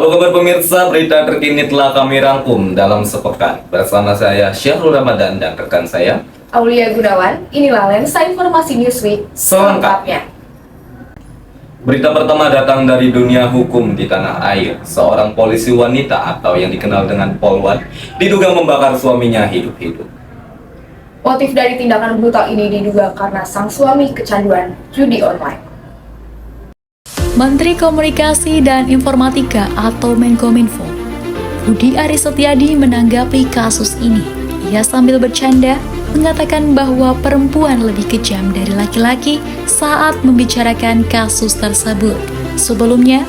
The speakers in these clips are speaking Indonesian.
Apa kabar pemirsa? Berita terkini telah kami rangkum dalam sepekan. Bersama saya Syahrul Ramadan dan rekan saya Aulia Gunawan. Inilah lensa informasi Newsweek selengkapnya. Berita pertama datang dari dunia hukum di tanah air. Seorang polisi wanita atau yang dikenal dengan Polwan diduga membakar suaminya hidup-hidup. Motif dari tindakan brutal ini diduga karena sang suami kecanduan judi online. Menteri Komunikasi dan Informatika atau Menkominfo, Budi Aris Setiadi menanggapi kasus ini. Ia sambil bercanda mengatakan bahwa perempuan lebih kejam dari laki-laki saat membicarakan kasus tersebut. Sebelumnya,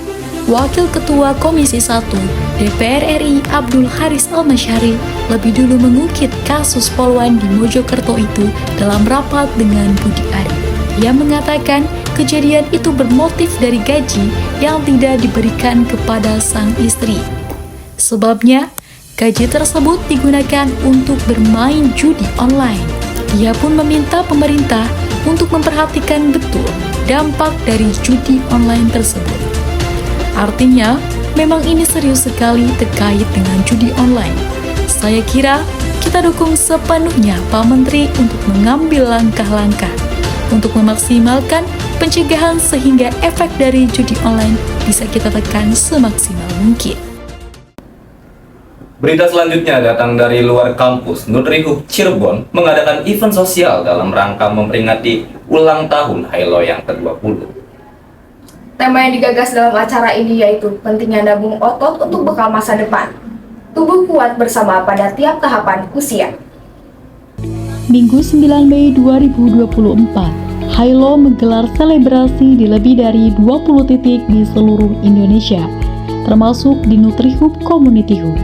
Wakil Ketua Komisi 1 DPR RI Abdul Haris Almasyari lebih dulu mengukit kasus Polwan di Mojokerto itu dalam rapat dengan Budi Aris. Ia mengatakan kejadian itu bermotif dari gaji yang tidak diberikan kepada sang istri. Sebabnya, gaji tersebut digunakan untuk bermain judi online. Ia pun meminta pemerintah untuk memperhatikan betul dampak dari judi online tersebut. Artinya, memang ini serius sekali terkait dengan judi online. Saya kira kita dukung sepenuhnya Pak Menteri untuk mengambil langkah-langkah untuk memaksimalkan pencegahan sehingga efek dari judi online bisa kita tekan semaksimal mungkin. Berita selanjutnya datang dari luar kampus. Nutrihub Cirebon mengadakan event sosial dalam rangka memperingati ulang tahun Hailo yang ke-20. Tema yang digagas dalam acara ini yaitu pentingnya nabung otot untuk bekal masa depan. Tubuh kuat bersama pada tiap tahapan usia. Minggu 9 Mei 2024, Hailo menggelar selebrasi di lebih dari 20 titik di seluruh Indonesia, termasuk di Nutrihub Community Hub,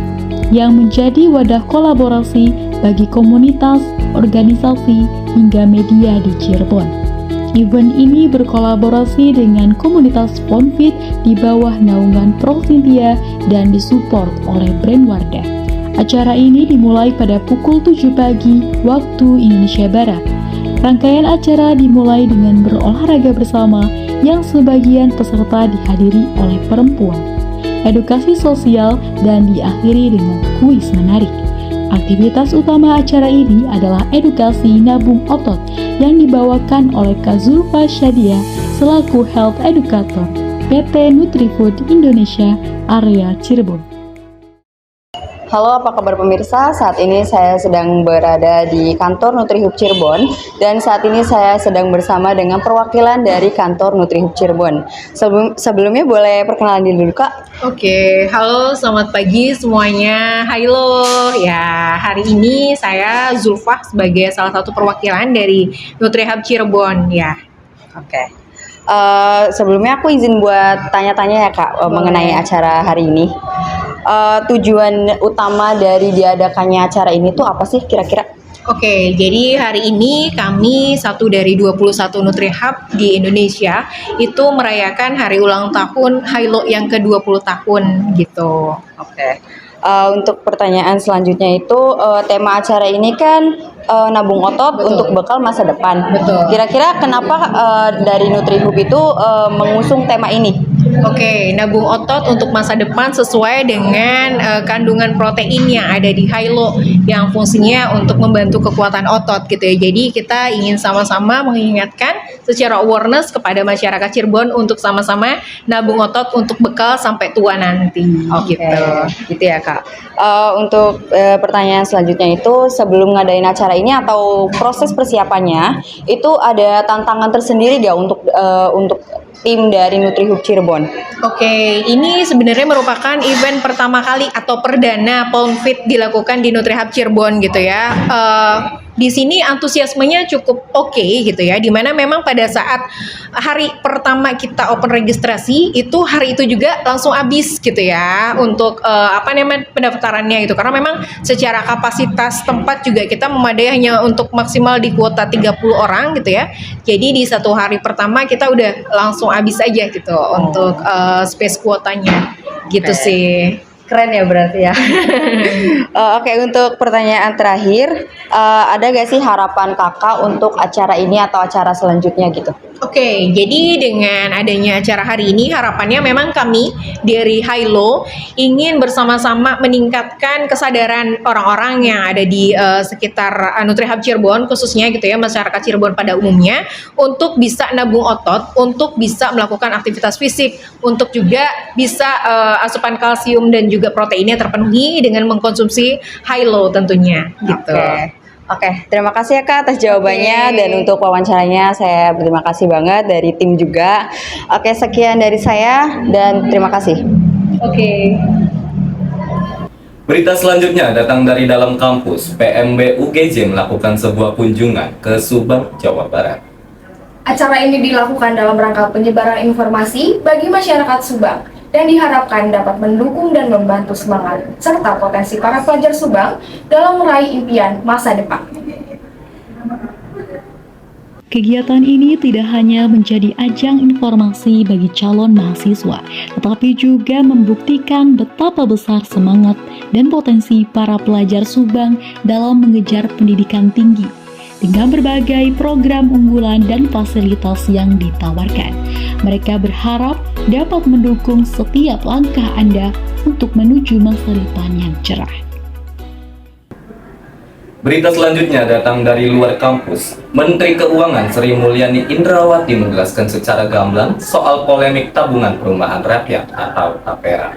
yang menjadi wadah kolaborasi bagi komunitas, organisasi, hingga media di Cirebon. Event ini berkolaborasi dengan komunitas Fonfit di bawah naungan Prosintia dan disupport oleh brand Wardah. Acara ini dimulai pada pukul 7 pagi waktu Indonesia Barat. Rangkaian acara dimulai dengan berolahraga bersama yang sebagian peserta dihadiri oleh perempuan, edukasi sosial, dan diakhiri dengan kuis menarik. Aktivitas utama acara ini adalah edukasi nabung otot yang dibawakan oleh Kak Zulfa Syadia selaku Health Educator PT Nutrifood Indonesia area Cirebon. Halo, apa kabar pemirsa? Saat ini saya sedang berada di kantor Nutrihub Cirebon dan saat ini saya sedang bersama dengan perwakilan dari kantor Nutrihub Cirebon. Sebelumnya boleh perkenalan diri dulu, Kak? Oke, halo, selamat pagi semuanya. Halo, ya hari ini saya Zulfa sebagai salah satu perwakilan dari Nutrihub Cirebon, ya. Oke. Sebelumnya aku izin buat tanya-tanya ya, Kak, mengenai acara hari ini. Tujuan utama dari diadakannya acara ini tuh apa sih kira-kira? Oke, jadi hari ini kami satu dari 21 Nutrihub di Indonesia itu merayakan hari ulang tahun Hailo yang ke-20 tahun gitu. Oke. Untuk pertanyaan selanjutnya itu tema acara ini kan nabung otot untuk bekal masa depan. Betul. Kira-kira kenapa dari Nutrihub itu mengusung tema ini? Oke, nabung otot untuk masa depan sesuai dengan kandungan protein yang ada di Hailo yang fungsinya untuk membantu kekuatan otot gitu ya. Jadi kita ingin sama-sama mengingatkan secara awareness kepada masyarakat Cirebon untuk sama-sama nabung otot untuk bekal sampai tua nanti. Oke, Gitu. gitu ya, Kak. Untuk pertanyaan selanjutnya itu sebelum ngadain acara ini atau proses persiapannya itu ada tantangan tersendiri gak untuk tim dari Nutrihub Cirebon? Oke, ini sebenarnya merupakan event pertama kali atau perdana Fonfit dilakukan di Nutrihub Cirebon gitu ya. Di sini antusiasmenya cukup oke gitu ya, dimana memang pada saat hari pertama kita open registrasi itu hari itu juga langsung habis gitu ya untuk pendaftarannya gitu, karena memang secara kapasitas tempat juga kita memadai hanya untuk maksimal di kuota 30 orang gitu ya. Jadi di satu hari pertama kita udah langsung habis aja gitu untuk space kuotanya gitu sih. Keren ya berarti ya. Oke, untuk pertanyaan terakhir, ada gak sih harapan kakak untuk acara ini atau acara selanjutnya gitu? Oke, jadi dengan adanya acara hari ini harapannya memang kami dari Hilo ingin bersama-sama meningkatkan kesadaran orang-orang yang ada di sekitar Nutrihub Cirebon khususnya gitu ya, masyarakat Cirebon pada umumnya untuk bisa nabung otot, untuk bisa melakukan aktivitas fisik, untuk juga bisa asupan kalsium dan juga proteinnya terpenuhi dengan mengkonsumsi Hilo tentunya gitu. Oke, terima kasih ya Kak atas jawabannya dan untuk wawancaranya saya berterima kasih banget dari tim juga. Oke, sekian dari saya dan terima kasih. Oke. Berita selanjutnya datang dari dalam kampus. PMB UGJ melakukan sebuah kunjungan ke Subang, Jawa Barat. Acara ini dilakukan dalam rangka penyebaran informasi bagi masyarakat Subang dan diharapkan dapat mendukung dan membantu semangat serta potensi para pelajar Subang dalam meraih impian masa depan. Kegiatan ini tidak hanya menjadi ajang informasi bagi calon mahasiswa, tetapi juga membuktikan betapa besar semangat dan potensi para pelajar Subang dalam mengejar pendidikan tinggi dengan berbagai program unggulan dan fasilitas yang ditawarkan. Mereka berharap dapat mendukung setiap langkah Anda untuk menuju masa depan yang cerah. Berita selanjutnya datang dari luar kampus. Menteri Keuangan Sri Mulyani Indrawati menjelaskan secara gamblang soal polemik tabungan perumahan rakyat atau TAPERA.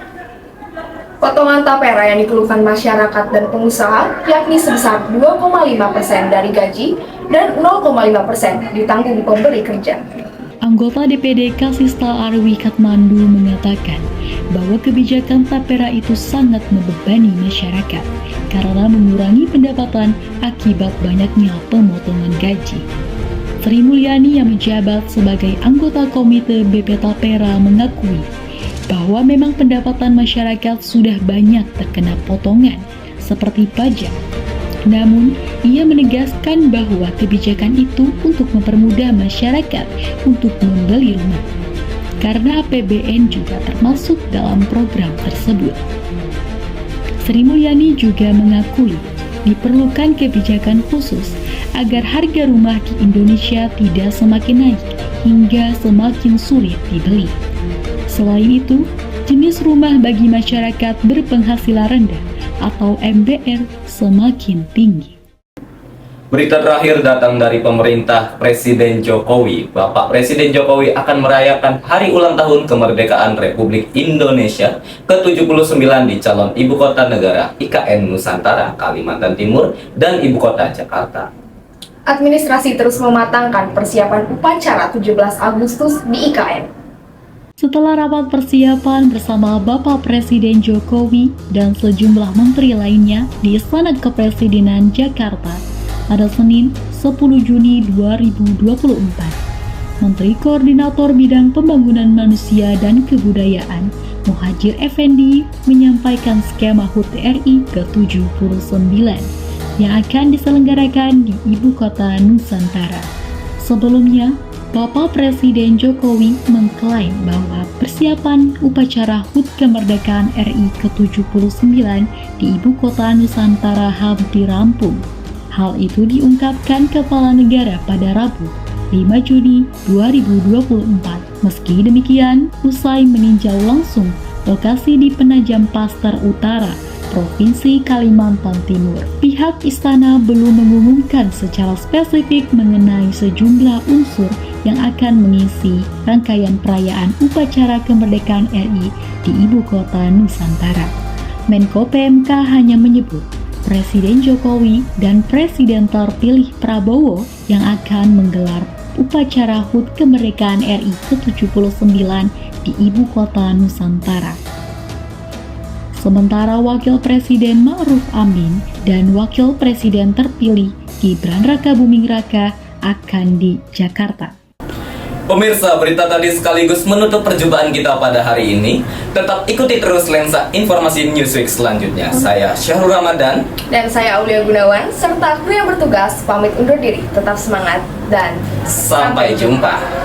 Potongan TAPERA yang dikeluhkan masyarakat dan pengusaha yakni sebesar 2,5% dari gaji dan 0,5% ditanggung pemberi kerja. Anggota DPD Kasista Arwi Katmandu mengatakan bahwa kebijakan TAPERA itu sangat membebani masyarakat karena mengurangi pendapatan akibat banyaknya pemotongan gaji. Sri Mulyani yang menjabat sebagai anggota Komite BP TAPERA mengakui bahwa memang pendapatan masyarakat sudah banyak terkena potongan seperti pajak. Namun, ia menegaskan bahwa kebijakan itu untuk mempermudah masyarakat untuk membeli rumah, karena APBN juga termasuk dalam program tersebut. Sri Mulyani juga mengakui diperlukan kebijakan khusus agar harga rumah di Indonesia tidak semakin naik hingga semakin sulit dibeli. Selain itu, jenis rumah bagi masyarakat berpenghasilan rendah atau MBR semakin tinggi. Berita terakhir datang dari pemerintah Presiden Jokowi. Bapak Presiden Jokowi akan merayakan hari ulang tahun kemerdekaan Republik Indonesia ke-79 di calon ibu kota negara IKN Nusantara, Kalimantan Timur, dan ibu kota Jakarta. Administrasi terus mematangkan persiapan upacara 17 Agustus di IKN. Setelah rapat persiapan bersama Bapak Presiden Jokowi dan sejumlah menteri lainnya di Istana Kepresidenan Jakarta pada Senin 10 Juni 2024, Menteri Koordinator Bidang Pembangunan Manusia dan Kebudayaan Muhadjir Effendi menyampaikan skema HUT RI ke-79 yang akan diselenggarakan di Ibu Kota Nusantara. Sebelumnya, Bapak Presiden Jokowi mengklaim bahwa persiapan upacara HUT kemerdekaan RI ke-79 di Ibu Kota Nusantara hampir rampung. Hal itu diungkapkan Kepala Negara pada Rabu, 5 Juni 2024. Meski demikian, usai meninjau langsung lokasi di Penajam Pasar Utara, Provinsi Kalimantan Timur, pihak istana belum mengumumkan secara spesifik mengenai sejumlah unsur yang akan mengisi rangkaian perayaan upacara kemerdekaan RI di Ibu Kota Nusantara. Menko PMK hanya menyebut Presiden Jokowi dan Presiden terpilih Prabowo yang akan menggelar upacara HUT kemerdekaan RI ke-79 di Ibu Kota Nusantara. Sementara Wakil Presiden Ma'ruf Amin dan Wakil Presiden terpilih Gibran Rakabuming Raka akan di Jakarta. Pemirsa, berita tadi sekaligus menutup perjumpaan kita pada hari ini. Tetap ikuti terus lensa informasi Newsweek selanjutnya. Saya Syahrul Ramadan Dan saya Aulia Gunawan, serta kru yang bertugas pamit undur diri. Tetap semangat dan sampai jumpa.